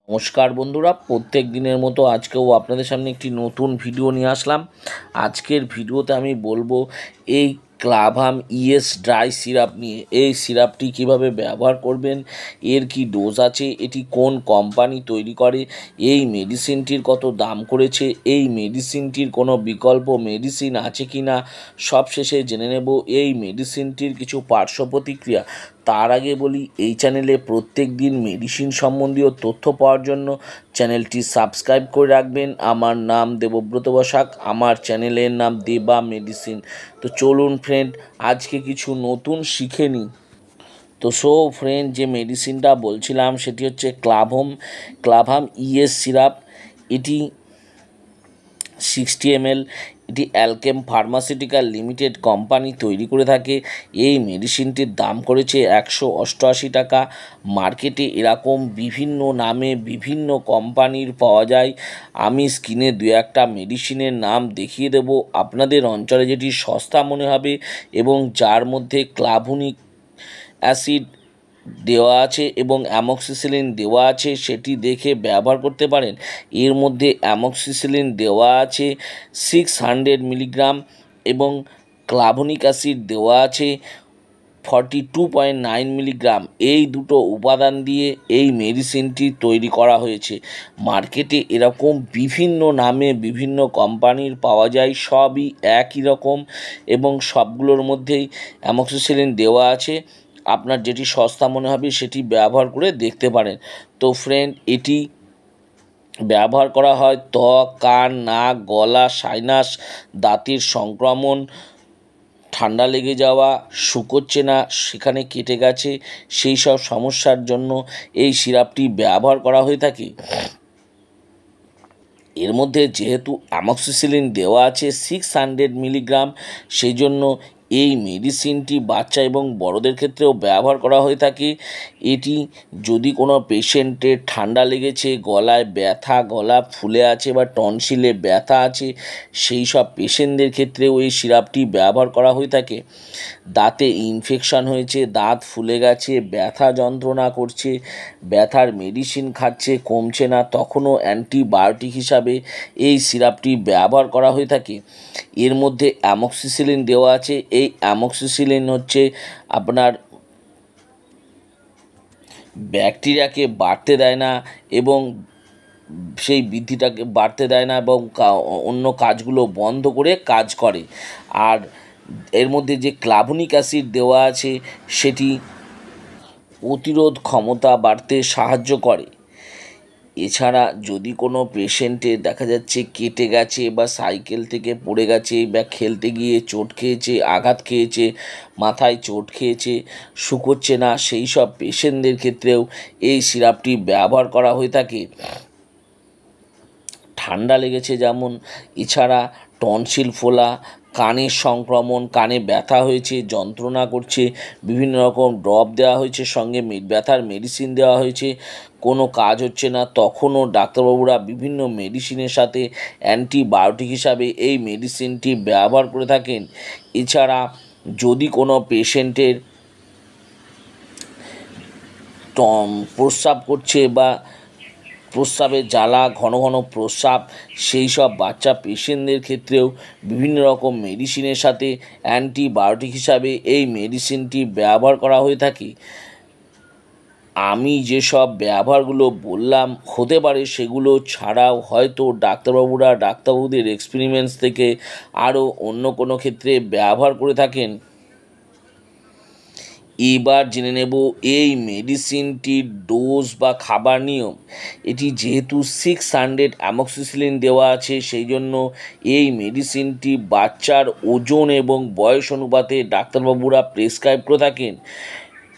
নমস্কার বন্ধুরা, প্রত্যেক দিনের মতো আজকেও আপনাদের সামনে একটি নতুন ভিডিও নিয়ে আসলাম। আজকের ভিডিওতে আমি বলবো এই ক্লাভাম ইএস ড্রাই সিরাপ নিয়ে। এই সিরাপটি কিভাবে ব্যবহার করবেন, এর কি ডোজ আছে, এটি কোন কোম্পানি তৈরি করে, এই মেডিসিনটির কত দাম করেছে, এই মেডিসিনটির কোনো বিকল্প মেডিসিন আছে কি না, সব শেষে জেনে নেব এই মেডিসিনটির কিছু পার্শ্ব প্রতিক্রিয়া। তার আগে বলি, এই চ্যানেলে প্রত্যেক দিন মেডিসিন সম্বন্ধীয় তথ্য পাওয়ার জন্য চ্যানেলটি সাবস্ক্রাইব করে রাখবেন। আমার নাম দেবব্রত বসাক, আমার চ্যানেলের নাম দেবা মেডিসিন। তো চলুন ফ্রেন্ড, আজকে কিছু নতুন শিখে নিই। তো ফ্রেন্ড, যে মেডিসিনটা বলছিলাম সেটি হচ্ছে ক্লাভাম ইএস সিরাপ। এটি 60 ml। এটি অ্যালকেম ফার্মাসিউটিক্যাল লিমিটেড কোম্পানি তৈরি করে থাকে। এই মেডিসিনটির দাম করেছে 188 টাকা। মার্কেটে এরকম বিভিন্ন নামে বিভিন্ন কোম্পানির পাওয়া যায়। আমি স্ক্রিনে দু একটা মেডিসিনের নাম দেখিয়ে দেব, আপনাদের অঞ্চলে যেটি সস্তা মনে হবে এবং যার মধ্যে ক্লাভুনিক অ্যাসিড দেওয়া আছে এবং অ্যামক্সিসিলিন দেওয়া আছে, সেটি দেখে ব্যবহার করতে পারেন। এর মধ্যে অ্যামক্সিসিলিন দেওয়া আছে 600 মিলিগ্রাম এবং ক্লাভনিক অ্যাসিড দেওয়া আছে 42.9 মিলিগ্রাম। এই দুটো উপাদান দিয়ে এই মেডিসিনটি তৈরি করা হয়েছে। মার্কেটে এরকম বিভিন্ন নামে বিভিন্ন কোম্পানির পাওয়া যায়, সবই একই রকম এবং সবগুলোর মধ্যেই অ্যামক্সিসিলিন দেওয়া আছে। আপনার যেটি সস্তা মনে হবে সেটি ব্যবহার করে দেখতে পারেন। তো ফ্রেন্ড, এটি ব্যবহার করা হয় ত্বক, কান, নাক, গলা, সাইনাস, দাঁতের সংক্রমণ, ঠান্ডা লেগে যাওয়া, শুকোচ্ছে না, সেখানে কেটে গেছে, সেই সব সমস্যার জন্য এই সিরাপটি ব্যবহার করা হয়ে থাকে। এর মধ্যে যেহেতু অ্যামক্সিসিলিন দেওয়া আছে 600 মিলিগ্রাম, সেই জন্য এই মেডিসিনটি বাচ্চা এবং বড়দের ক্ষেত্রেও ব্যবহার করা হয়ে থাকে। এটি যদি কোনো পেশেন্টের ঠান্ডা লেগেছে, গলায় ব্যথা, গলা ফুলে আছে বা টনসিলে ব্যথা আছে, সেই সব পেশেন্টদের ক্ষেত্রেও এই সিরাপটি ব্যবহার করা হয়ে থাকে। দাঁতে ইনফেকশন হয়েছে, দাঁত ফুলে গেছে, ব্যথা যন্ত্রণা করছে, ব্যথার মেডিসিন খাচ্ছে, কমছে না, তখনও অ্যান্টিবায়োটিক হিসাবে এই সিরাপটি ব্যবহার করা হয়ে থাকে। এর মধ্যে অ্যামক্সিসিলিন দেওয়া আছে। এই অ্যামক্সিসিলিন হচ্ছে আপনার ব্যাকটেরিয়াকে বাড়তে দেয় না এবং সেই বৃদ্ধিটাকে বাড়তে দেয় না এবং অন্য কাজগুলো বন্ধ করে কাজ করে। আর এর মধ্যে যে ক্লাভনিক অ্যাসিড দেওয়া আছে সেটি প্রতিরোধ ক্ষমতা বাড়তে সাহায্য করে। এছাড়া যদি কোনো পেশেন্টের দেখা যাচ্ছে কেটে গেছে বা সাইকেল থেকে পড়ে গেছে বা খেলতে গিয়ে চোট খেয়েছে, আঘাত খেয়েছে, মাথায় চোট খেয়েছে, শুকোচ্ছে না, সেই সব পেশেন্টদের ক্ষেত্রেও এই সিরাপটি ব্যবহার করা হয়ে থাকে। ঠান্ডা লেগেছে যেমন, এছাড়া টনসিল ফোলা, কানের সংক্রমণ, কানে ব্যথা হয়েছে, যন্ত্রণা করছে, বিভিন্ন রকম ড্রপ দেওয়া হয়েছে, সঙ্গে ব্যথার মেডিসিন দেওয়া হয়েছে, কোনো কাজ হচ্ছে না, তখনও ডাক্তারবাবুরা বিভিন্ন মেডিসিনের সাথে অ্যান্টিবায়োটিক হিসাবে এই মেডিসিনটি ব্যবহার করে থাকেন। এছাড়া যদি কোনো পেশেন্টের প্রস্রাব করছে বা প্রস্রাবের জ্বালা, ঘন ঘন প্রস্রাব, সেই সব বাচ্চা পেশেন্টদের ক্ষেত্রেও বিভিন্ন রকম মেডিসিনের সাথে অ্যান্টিবায়োটিক হিসাবে এই মেডিসিনটি ব্যবহার করা হয়ে থাকে। আমি যেসব ব্যবহারগুলো বললাম, হতে পারে সেগুলো ছাড়াও হয়তো ডাক্তারবাবুদের এক্সপেরিমেন্টস থেকে আরও অন্য কোনো ক্ষেত্রে ব্যবহার করে থাকেন। এবার জেনে নেব এই মেডিসিনটির ডোজ বা খাবার নিয়ম। এটি যেহেতু 600 অ্যামক্সিসিলিন দেওয়া আছে, সেই জন্য এই মেডিসিনটি বাচ্চার ওজন এবং বয়স অনুপাতে ডাক্তারবাবুরা প্রেসক্রাইব করে থাকেন।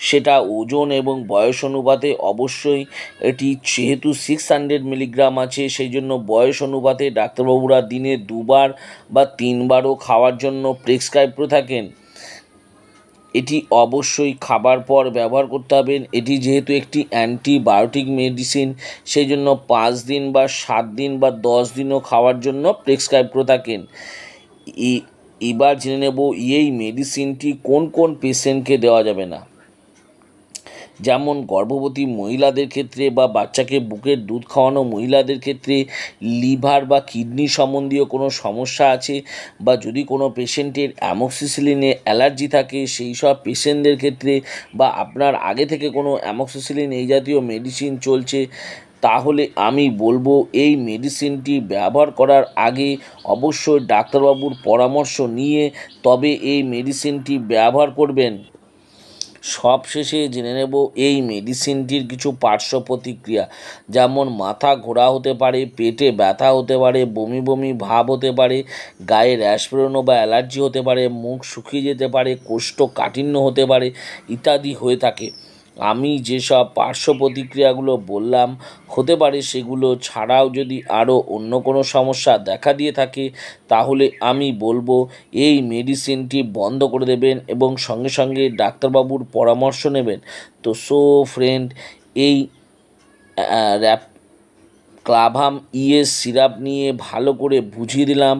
সেটা ওজন এবং বয়স অনুপাতে অবশ্যই। এটি যেহেতু 600 মিলিগ্রাম আছে, সেই জন্য বয়স অনুপাতে ডাক্তারবাবুরা দিনে 2বার বা 3বারও খাওয়ার জন্য প্রেসক্রাইব করে থাকেন। এটি অবশ্যই খাবার পর ব্যবহার করতে হবে। এটি যেহেতু একটি অ্যান্টিবায়োটিক মেডিসিন, সেই জন্য 5 দিন বা 7 দিন বা 10 দিনও খাওয়ার জন্য প্রেসক্রাইব করে থাকেন। এবার জেনে নেব এই মেডিসিনটি কোন কোন পেশেন্টকে দেওয়া যাবে না। যেমন গর্ভবতী মহিলাদের ক্ষেত্রে বা বাচ্চাকে বুকের দুধ খাওয়ানো মহিলাদের ক্ষেত্রে লিভার বা কিডনি সম্বন্ধীয় কোনো সমস্যা আছে বা যদি কোনো পেশেন্টের অ্যামোক্সিসিলিনে অ্যালার্জি থাকে সেই সব পেশেন্টদের ক্ষেত্রে বা আপনার আগে থেকে কোনো অ্যামোক্সিসিলিন এই জাতীয় মেডিসিন চলছে, তাহলে আমি বলবো এই মেডিসিনটি ব্যবহার করার আগে অবশ্যই ডাক্তারবাবুর পরামর্শ নিয়ে তবে এই মেডিসিনটি ব্যবহার করবেন। সবশেষে জেনে নেব এই মেডিসিনটির কিছু পার্শ্ব প্রতিক্রিয়া, যেমন মাথা ঘোরা হতে পারে, পেটে ব্যথা হতে পারে, বমি বমি ভাব হতে পারে, গায়ে র্যাশ বেরোনো বা অ্যালার্জি হতে পারে, মুখ শুকিয়ে যেতে পারে, কোষ্ঠকাঠিন্য হতে পারে ইত্যাদি হয়ে থাকে। আমি যেসব পার্শ্ব প্রতিক্রিয়াগুলো বললাম হতে পারে সেগুলো ছাড়াও যদি আরও অন্য কোনো সমস্যা দেখা দিয়ে থাকে তাহলে আমি বলবো এই মেডিসিনটি বন্ধ করে দেবেন এবং সঙ্গে সঙ্গে ডাক্তারবাবুর পরামর্শ নেবেন। তো ফ্রেন্ড, এই ক্লাভাম ইএস সিরাপ নিয়ে ভালো করে বুঝিয়ে দিলাম।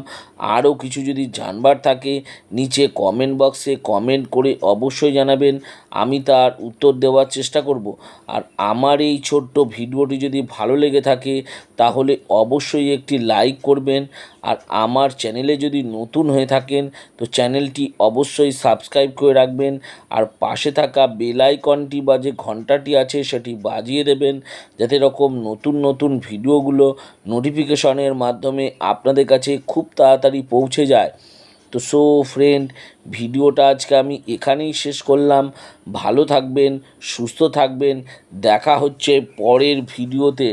আরও কিছু যদি জানবার থাকে নিচে কমেন্ট বক্সে কমেন্ট করে অবশ্যই জানাবেন, আমি তার উত্তর দেওয়ার চেষ্টা করব। আর আমার এই ছোট্ট ভিডিওটি যদি ভালো লেগে থাকে তাহলে অবশ্যই একটি লাইক করবেন। আর আমার চ্যানেলে যদি নতুন হয়ে থাকেন তো চ্যানেলটি অবশ্যই সাবস্ক্রাইব করে রাখবেন আর পাশে থাকা বেল আইকনটি বা যে ঘন্টাটি আছে সেটি বাজিয়ে দেবেন, যাতে এরকম নতুন নতুন ভিডিওগুলো নোটিফিকেশনের মাধ্যমে আপনাদের কাছে খুব তাড়াতাড়ি পৌঁছে যায়। তো ফ্রেন্ড, ভিডিওটা আজকে আমি এখানেই শেষ করলাম। ভালো থাকবেন, সুস্থ থাকবেন, দেখা হচ্ছে পরের ভিডিওতে।